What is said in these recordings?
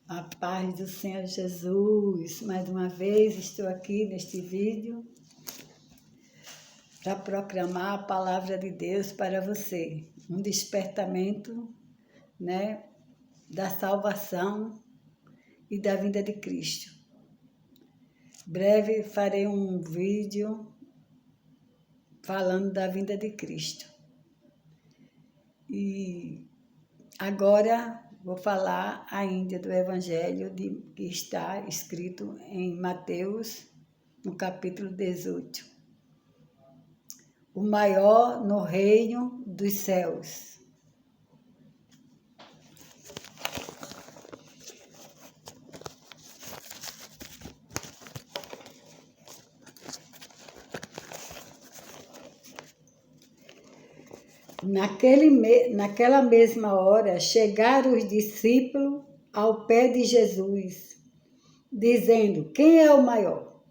A paz do Senhor Jesus. Mais uma vez estou aqui neste vídeo para proclamar a palavra de Deus para você. Um despertamento, da salvação e da vinda de Cristo. Breve farei um vídeo falando da vinda de Cristo. E agora vou falar ainda do Evangelho que está escrito em Mateus, no capítulo 18. O maior no reino dos céus. Naquela mesma hora, chegaram os discípulos ao pé de Jesus, dizendo: quem é o maior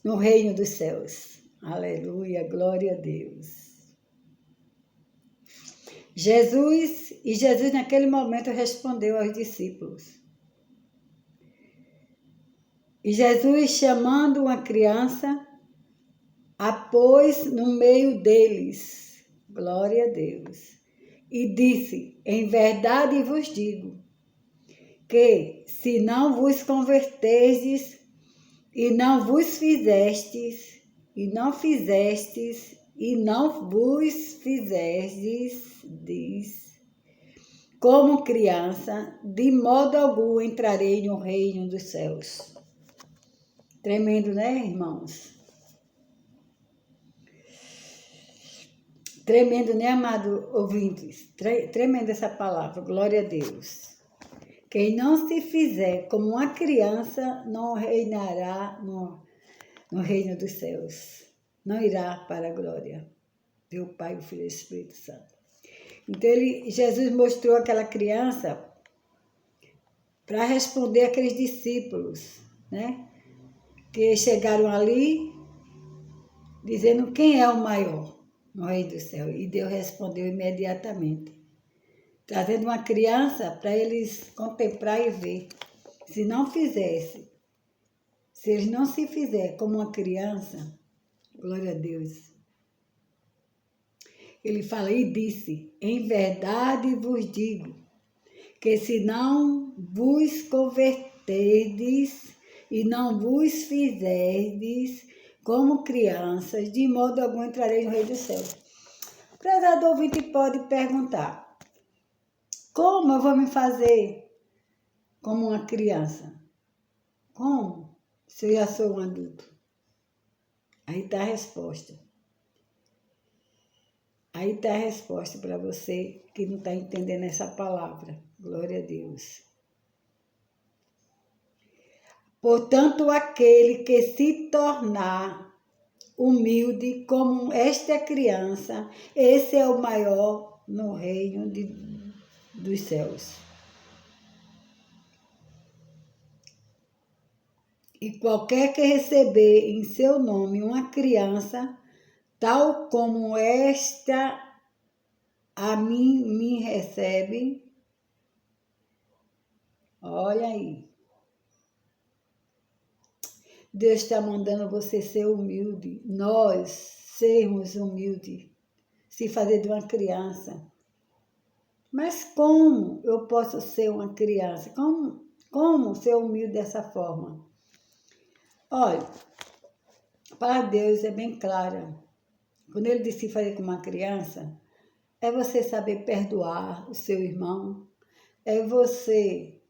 no reino dos céus? Aleluia, glória a Deus. Jesus naquele momento respondeu aos discípulos. E Jesus, chamando uma criança, a pôs no meio deles. Glória a Deus. E disse: em verdade vos digo, que se não vos converterdes e não vos fizestes, e não vos fizestes, como criança, de modo algum entrarei no reino dos céus. Tremendo, né, irmãos? Tremendo, né, amado ouvintes? Tremenda essa palavra, glória a Deus. Quem não se fizer como uma criança não reinará no reino dos céus. Não irá para a glória do Pai, do Filho e do Espírito Santo. Então, Jesus mostrou aquela criança para responder aqueles discípulos, que chegaram ali dizendo: quem é o maior no reino do céu? E Deus respondeu imediatamente, trazendo uma criança para eles contemplar e ver. Se eles não se fizerem como uma criança, glória a Deus. Ele fala e disse: em verdade vos digo, que se não vos converterdes e não vos fizerdes como crianças, de modo algum entrarei no reino dos céus. O prezado ouvinte pode perguntar: como eu vou me fazer como uma criança? Como? Se eu já sou um adulto. Aí está a resposta. Aí está a resposta para você que não está entendendo essa palavra. Glória a Deus. Portanto, aquele que se tornar humilde como esta criança, esse é o maior no reino dos céus. E qualquer que receber em seu nome uma criança, tal como esta a mim me recebe, olha aí. Deus está mandando você ser humilde, nós sermos humildes, se fazer de uma criança. Mas como eu posso ser uma criança? Como ser humilde dessa forma? Olha, para Deus é bem clara. Quando ele disse fazer como uma criança, é você saber perdoar o seu irmão, é você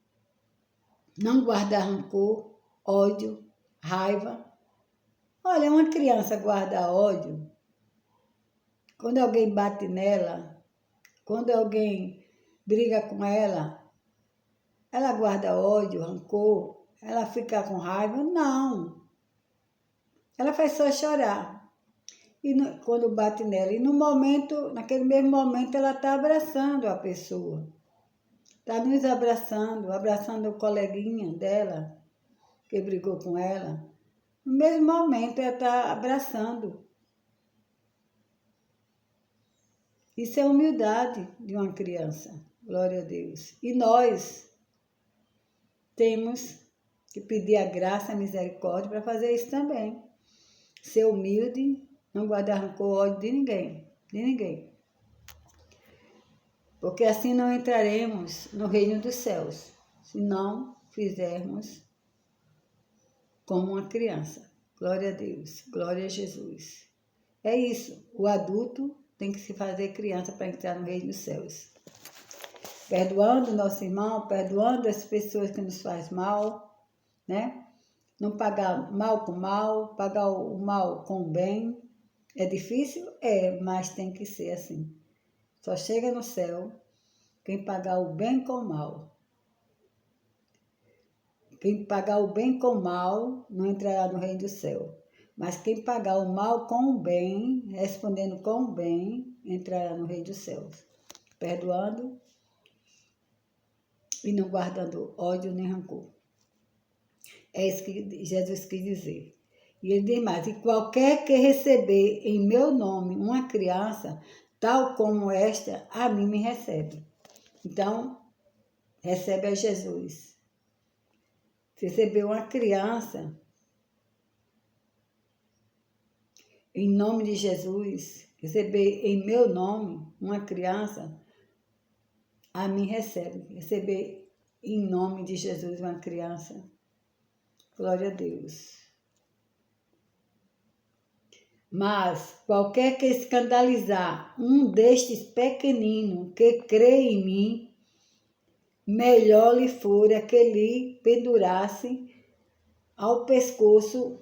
não guardar rancor, ódio, raiva. Olha, uma criança guarda ódio quando alguém bate nela, quando alguém briga com ela guarda ódio, rancor, ela fica com raiva? Não. Ela faz só chorar. E quando bate nela, e naquele mesmo momento, ela está abraçando a pessoa. Está nos abraçando o coleguinha dela, que brigou com ela. No mesmo momento, ela está abraçando. Isso é humildade de uma criança. Glória a Deus. E nós, temos que pedir a graça, a misericórdia para fazer isso também. Ser humilde, não guardar rancor, ódio de ninguém. Porque assim não entraremos no reino dos céus, se não fizermos como uma criança. Glória a Deus, glória a Jesus. É isso, o adulto tem que se fazer criança para entrar no reino dos céus. Perdoando nosso irmão, perdoando as pessoas que nos fazem mal, né? Não pagar mal com mal, pagar o mal com o bem. É difícil? É, mas tem que ser assim. Só chega no céu quem pagar o bem com o mal. Quem pagar o bem com o mal não entrará no reino do céu. Mas quem pagar o mal com o bem, respondendo com o bem, entrará no reino dos céus. Perdoando e não guardando ódio nem rancor. É isso que Jesus quis dizer. E ele diz mais, e qualquer que receber em meu nome uma criança, tal como esta, a mim me recebe. Então, recebe a Jesus. Se receber uma criança, em nome de Jesus, receber em meu nome uma criança, a mim recebe. Receber em nome de Jesus uma criança. Glória a Deus. Mas qualquer que escandalizar um destes pequeninos que crê em mim, melhor lhe fora que lhe pendurasse ao pescoço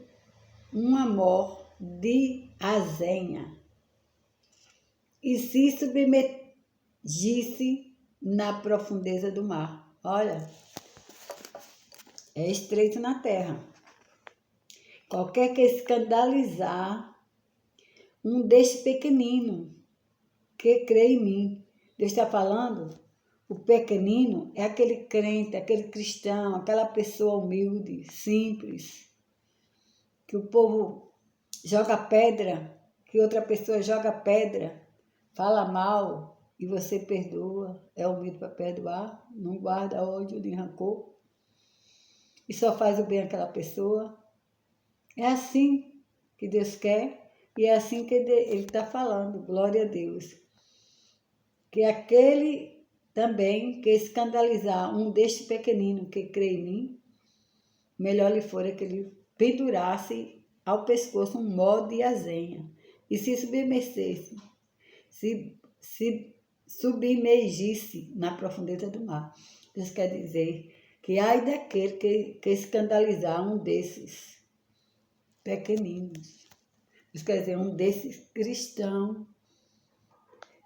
uma mor de azenha e se submergisse na profundeza do mar. Olha, é estreito na terra. Qualquer que escandalizar um deste pequenino que crê em mim. Deus está falando, o pequenino é aquele crente, aquele cristão, aquela pessoa humilde, simples, que o povo joga pedra, que outra pessoa joga pedra, fala mal e você perdoa, é humilde para perdoar, não guarda ódio nem rancor e só faz o bem àquela pessoa. É assim que Deus quer e é assim que Ele está falando, glória a Deus. Que aquele também que escandalizar um deste pequenino que crê em mim, melhor lhe fora que ele pendurasse ao pescoço um mó de azenha e se submergisse, se submergisse na profundeza do mar. Isso quer dizer que ai daquele que escandalizar um desses pequeninos. Isso quer dizer, um desses cristãos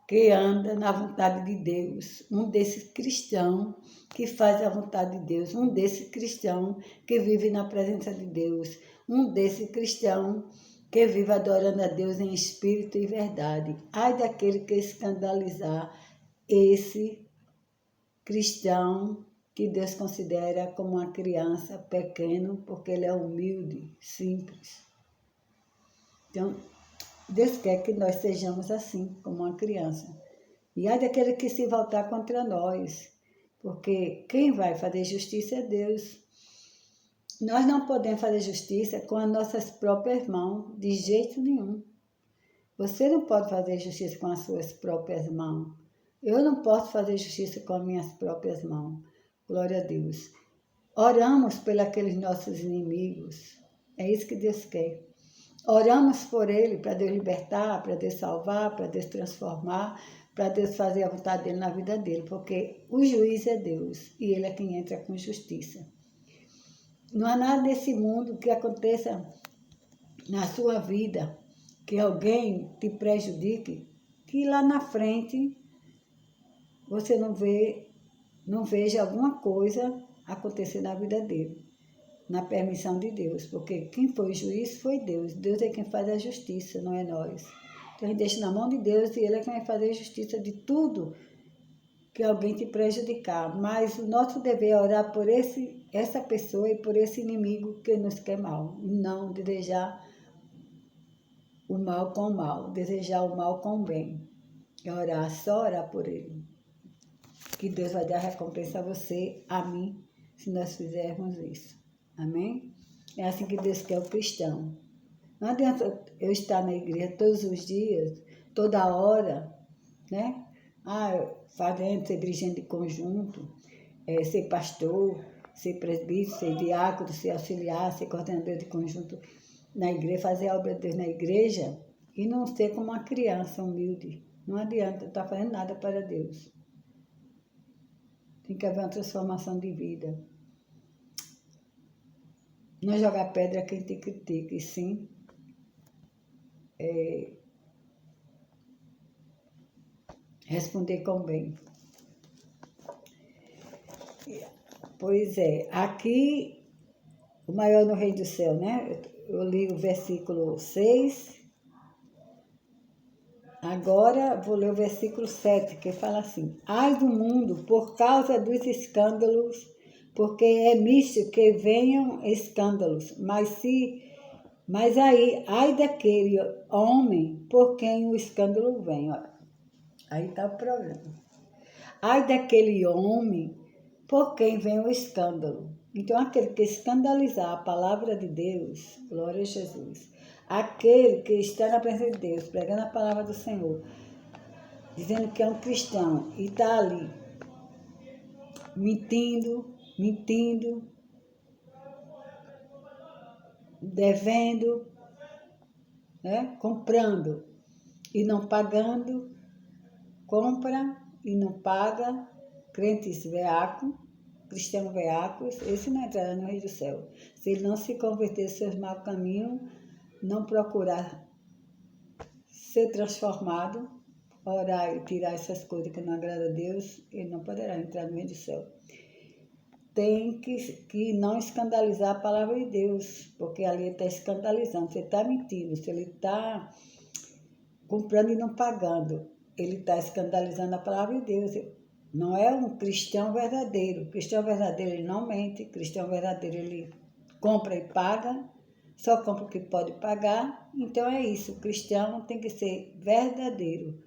que anda na vontade de Deus, um desses cristãos que faz a vontade de Deus, um desses cristãos que vive na presença de Deus, um desses cristãos que vive adorando a Deus em espírito e verdade. Ai daquele que escandalizar esse cristão que Deus considera como uma criança pequeno, porque ele é humilde, simples. Então, Deus quer que nós sejamos assim, como uma criança. E há daquele que se voltar contra nós, porque quem vai fazer justiça é Deus. Nós não podemos fazer justiça com as nossas próprias mãos, de jeito nenhum. Você não pode fazer justiça com as suas próprias mãos. Eu não posso fazer justiça com as minhas próprias mãos. Glória a Deus. Oramos pelos aqueles nossos inimigos. É isso que Deus quer. Oramos por ele para Deus libertar, para Deus salvar, para Deus transformar, para Deus fazer a vontade dele na vida dele, porque o juiz é Deus e ele é quem entra com justiça. Não há nada nesse mundo que aconteça na sua vida, que alguém te prejudique, que lá na frente você não veja alguma coisa acontecer na vida dele. Na permissão de Deus, porque quem foi juiz foi Deus. Deus é quem faz a justiça, não é nós. Então a gente deixa na mão de Deus e Ele é quem vai fazer a justiça de tudo que alguém te prejudicar. Mas o nosso dever é orar por essa pessoa e por esse inimigo que nos quer mal. E não desejar o mal com o mal, desejar o mal com o bem. É orar, só orar por ele. Que Deus vai dar recompensa a você, a mim, se nós fizermos isso. Amém? É assim que Deus quer o cristão. Não adianta eu estar na igreja todos os dias, toda hora, né? Fazendo, ser dirigente de conjunto, ser pastor, ser presbítero, ser diácono, ser auxiliar, ser coordenador de conjunto na igreja, fazer a obra de Deus na igreja e não ser como uma criança humilde. Não adianta estar fazendo nada para Deus. Tem que haver uma transformação de vida. Não jogar pedra a quem te critica, e sim responder com bem. Pois é, aqui, o maior no reino do céu, né? Eu li o versículo 6, agora vou ler o versículo 7, que fala assim: ai do mundo por causa dos escândalos, porque é misto que venham escândalos, mas aí, ai daquele homem por quem o escândalo vem. Ó. Aí está o problema. Ai daquele homem por quem vem o escândalo. Então, aquele que escandalizar a palavra de Deus, glória a Jesus, aquele que está na presença de Deus, pregando a palavra do Senhor, dizendo que é um cristão e está ali mentindo, devendo, né? Comprando e não pagando, compra e não paga, crentes veaco, cristão veaco, esse não entrará no reino do céu. Se ele não se converter dos seus maus caminhos, não procurar ser transformado, orar e tirar essas coisas que não agradam a Deus, ele não poderá entrar no reino do céu. Tem que não escandalizar a palavra de Deus, porque ali ele está escandalizando, você está mentindo, se ele está comprando e não pagando, ele está escandalizando a palavra de Deus. Não é um cristão verdadeiro. Cristão verdadeiro, ele não mente. Cristão verdadeiro, ele compra e paga. Só compra o que pode pagar. Então é isso. O cristão tem que ser verdadeiro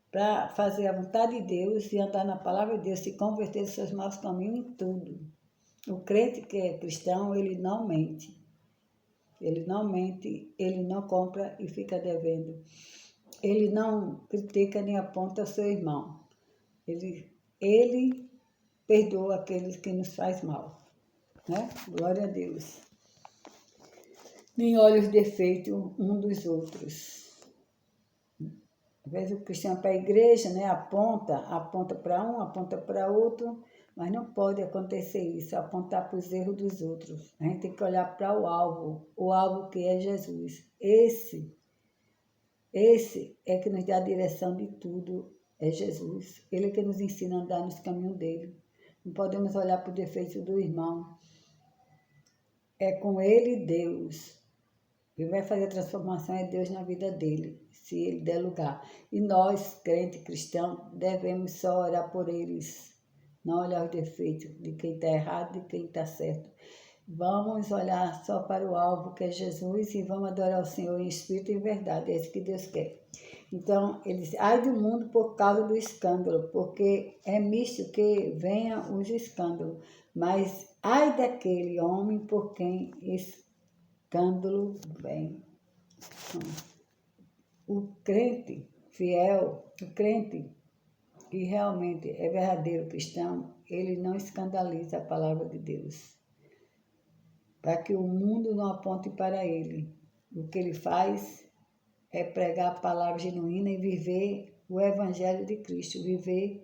para fazer a vontade de Deus e andar na palavra de Deus, se converter dos seus maus caminhos em tudo. O crente que é cristão, ele não mente. Ele não mente, ele não compra e fica devendo. Ele não critica nem aponta o seu irmão. Ele perdoa aqueles que nos faz mal, né? Glória a Deus. Nem olha os defeitos um dos outros. Às vezes o cristão para a igreja, né? Aponta para um, aponta para outro, mas não pode acontecer isso, apontar para os erros dos outros. A gente tem que olhar para o alvo que é Jesus. Esse é que nos dá a direção de tudo, é Jesus. Ele é que nos ensina a andar nos caminhos dele. Não podemos olhar para o defeito do irmão. É com ele Deus. Quem vai fazer a transformação é Deus na vida dele, se ele der lugar. E nós, crente cristão, devemos só orar por eles. Não olhar os defeitos de quem está errado e de quem está certo. Vamos olhar só para o alvo, que é Jesus, e vamos adorar o Senhor em espírito e em verdade. É isso que Deus quer. Então, ele diz, ai do mundo por causa do escândalo, porque é misto que venha os escândalos. Mas ai daquele homem por quem escândalo vem. O crente fiel, o crente que realmente é verdadeiro cristão, ele não escandaliza a palavra de Deus, para que o mundo não aponte para ele. O que ele faz é pregar a palavra genuína e viver o evangelho de Cristo, viver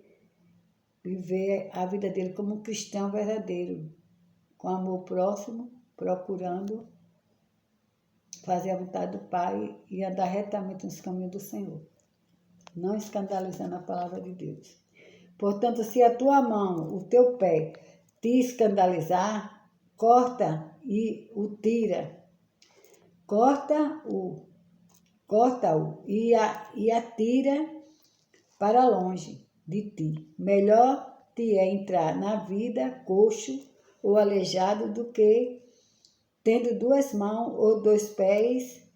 a vida dele como um cristão verdadeiro, com amor próximo, procurando fazer a vontade do Pai e andar retamente nos caminhos do Senhor, não escandalizando a palavra de Deus. Portanto, se a tua mão, o teu pé, te escandalizar, corta e o tira. Corta-o e atira para longe de ti. Melhor te é entrar na vida coxo ou aleijado do que, tendo 2 mãos ou 2 pés,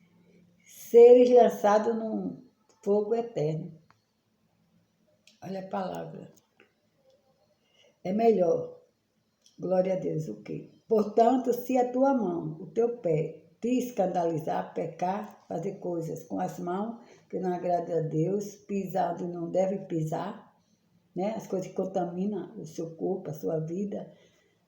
seres lançado num fogo eterno. Olha a palavra. É melhor Glória a Deus, o quê? Portanto, se a tua mão, o teu pé, te escandalizar, pecar, fazer coisas com as mãos que não agrada a Deus, pisar onde não deve pisar, né? As coisas que contaminam o seu corpo, a sua vida,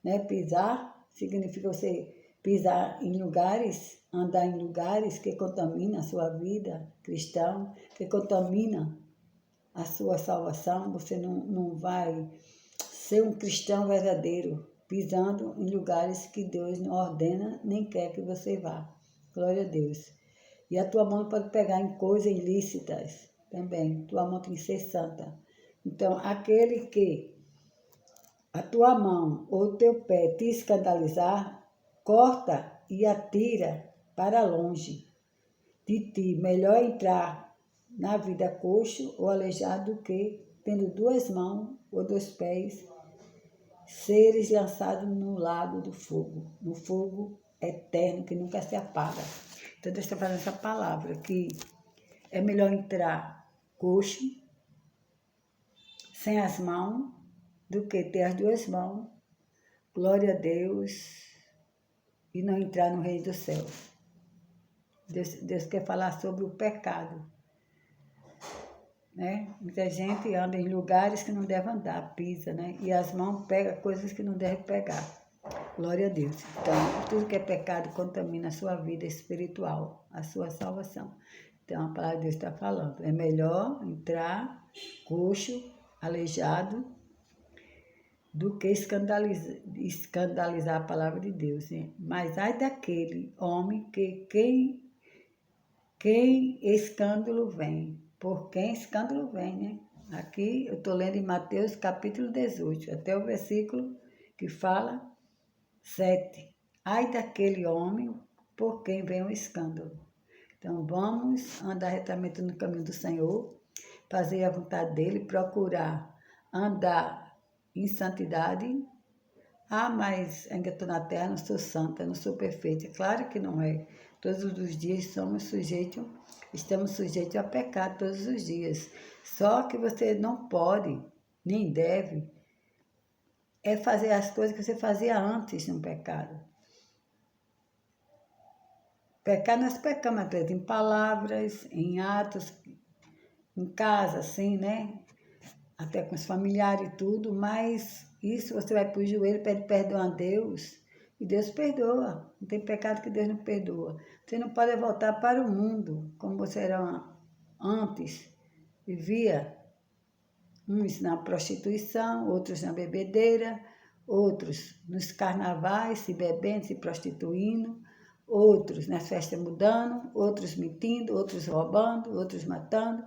né? Pisar significa você pisar em lugares, andar em lugares que contaminam a sua vida cristã, que contaminam a sua salvação. Você não vai ser um cristão verdadeiro, pisando em lugares que Deus não ordena nem quer que você vá. Glória a Deus. E a tua mão não pode pegar em coisas ilícitas também. Tua mão tem que ser santa. Então, aquele que a tua mão ou o teu pé te escandalizar, corta e atira para longe de ti. Melhor entrar na vida coxo ou aleijado do que, tendo duas mãos ou dois pés, seres lançados no lago do fogo, no fogo eterno que nunca se apaga. Então, Deus está falando essa palavra, que é melhor entrar coxo, sem as mãos, do que ter as duas mãos, glória a Deus, e não entrar no reino dos céus. Deus quer falar sobre o pecado, né? Muita gente anda em lugares que não deve andar, pisa, né? E as mãos pegam coisas que não deve pegar. Glória a Deus. Então, tudo que é pecado contamina a sua vida espiritual, a sua salvação. Então, a palavra de Deus está falando. É melhor entrar coxo, aleijado, do que escandalizar a palavra de Deus. Né? Mas ai daquele homem que quem escândalo vem. Por quem escândalo vem, né? Aqui eu estou lendo em Mateus capítulo 18, até o versículo que fala 7. Ai daquele homem por quem vem o escândalo. Então vamos andar retamente no caminho do Senhor, fazer a vontade dele, procurar andar em santidade. Ah, mas ainda estou na terra, não sou santa, não sou perfeita. Claro que não é. Todos os dias estamos sujeitos a pecar todos os dias. Só que você não pode, nem deve, fazer as coisas que você fazia antes no pecado. Pecar nós pecamos, às vezes, em palavras, em atos, em casa, assim, né? Até com os familiares e tudo, mas isso você vai para o joelho, pede perdão a Deus, e Deus perdoa. Não tem pecado que Deus não perdoa. Você não pode voltar para o mundo, como você era antes. Vivia uns na prostituição, outros na bebedeira, outros nos carnavais, se bebendo, se prostituindo, outros nas festas mudando, outros mentindo, outros roubando, outros matando.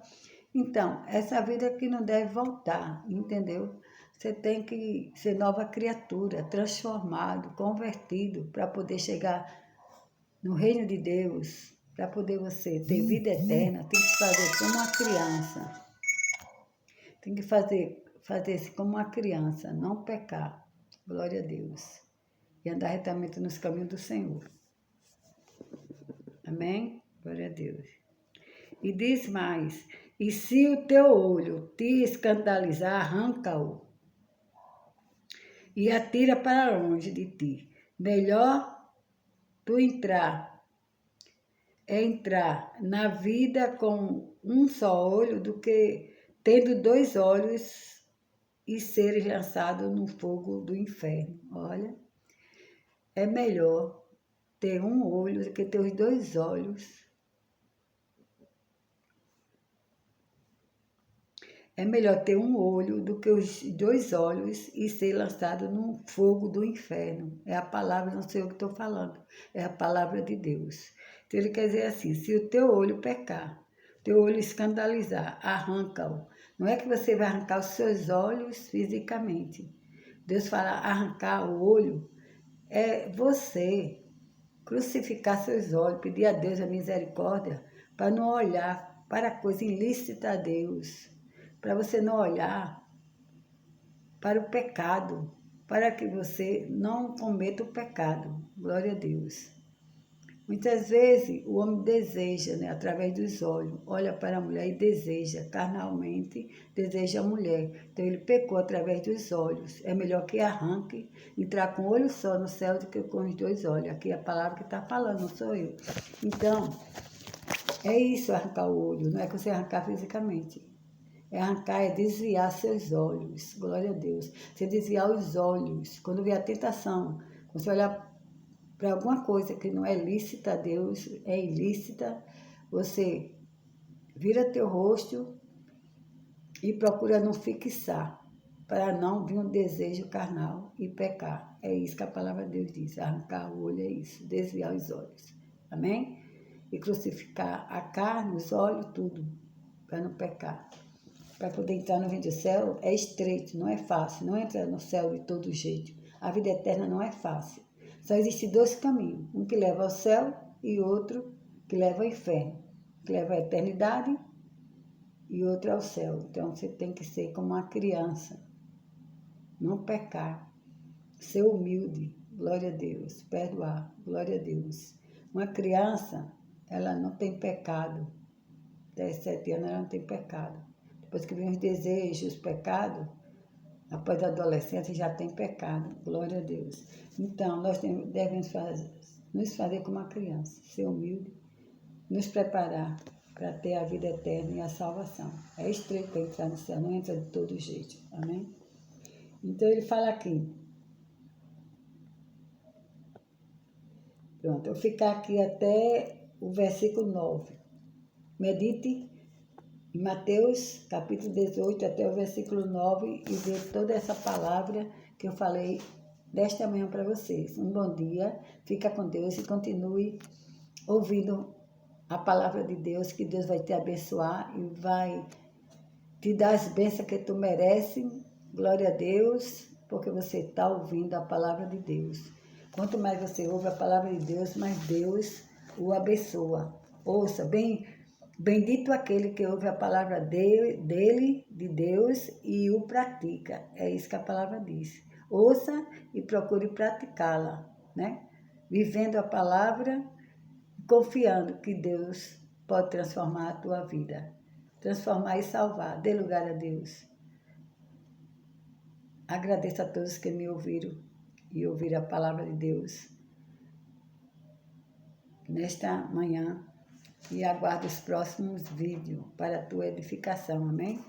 Então, essa vida que não deve voltar, entendeu? Você tem que ser nova criatura, transformado, convertido, para poder chegar no reino de Deus, para poder você ter vida eterna, tem que fazer como uma criança. Tem que fazer-se como uma criança, não pecar. Glória a Deus. E andar retamente nos caminhos do Senhor. Amém? Glória a Deus. E diz mais, e se o teu olho te escandalizar, arranca-o e atira para longe de ti. Melhor tu entrar na vida com um só olho do que tendo dois olhos e seres lançado no fogo do inferno. Olha, é melhor ter um olho do que ter os dois olhos. É melhor ter um olho do que os dois olhos e ser lançado no fogo do inferno. É a palavra, não sei o que estou falando, é a palavra de Deus. Então ele quer dizer assim, se o teu olho pecar, teu olho escandalizar, arranca-o. Não é que você vai arrancar os seus olhos fisicamente. Deus fala arrancar o olho, é você crucificar seus olhos, pedir a Deus a misericórdia para não olhar para a coisa ilícita a Deus. Para você não olhar para o pecado, para que você não cometa o pecado. Glória a Deus. Muitas vezes o homem deseja, né, através dos olhos, olha para a mulher e deseja, carnalmente, deseja a mulher. Então ele pecou através dos olhos. É melhor que arranque, entrar com um olho só no céu do que com os dois olhos. Aqui é a palavra que está falando, não sou eu. Então, é isso arrancar o olho, não é que você arrancar fisicamente. É arrancar, é desviar seus olhos. Glória a Deus. Você desviar os olhos. Quando vier a tentação, quando você olhar para alguma coisa que não é lícita a Deus, é ilícita, você vira teu rosto e procura não fixar, para não vir um desejo carnal e pecar. É isso que a palavra de Deus diz, arrancar o olho é isso, desviar os olhos. Amém? E crucificar a carne, os olhos, tudo, para não pecar. Para poder entrar no reino do céu é estreito, não é fácil, não entra no céu de todo jeito. A vida eterna não é fácil. Só existem dois caminhos, um que leva ao céu e outro que leva ao inferno, que leva à eternidade e outro ao céu. Então você tem que ser como uma criança, não pecar, ser humilde, glória a Deus, perdoar, glória a Deus. Uma criança, ela não tem pecado, 17 anos ela não tem pecado. Depois que vem os desejos, os pecados, após a adolescência já tem pecado, glória a Deus. Então, nós devemos nos fazer como uma criança, ser humilde, nos preparar para ter a vida eterna e a salvação. É estreito para entrar no céu, não entra de todo jeito, amém? Então, ele fala aqui, pronto, eu vou ficar aqui até o versículo 9. Medite em Mateus, capítulo 18, até o versículo 9, e ver toda essa palavra que eu falei desta manhã para vocês. Um bom dia, fica com Deus e continue ouvindo a palavra de Deus, que Deus vai te abençoar e vai te dar as bênçãos que tu merece. Glória a Deus, porque você está ouvindo a palavra de Deus. Quanto mais você ouve a palavra de Deus, mais Deus o abençoa. Ouça, bendito aquele que ouve a palavra dele, de Deus, e o pratica. É isso que a palavra diz. Ouça e procure praticá-la, né? Vivendo a palavra, confiando que Deus pode transformar a tua vida. Transformar e salvar. Dê lugar a Deus. Agradeço a todos que me ouviram e ouviram a palavra de Deus nesta manhã. E aguardo os próximos vídeos para a tua edificação, amém?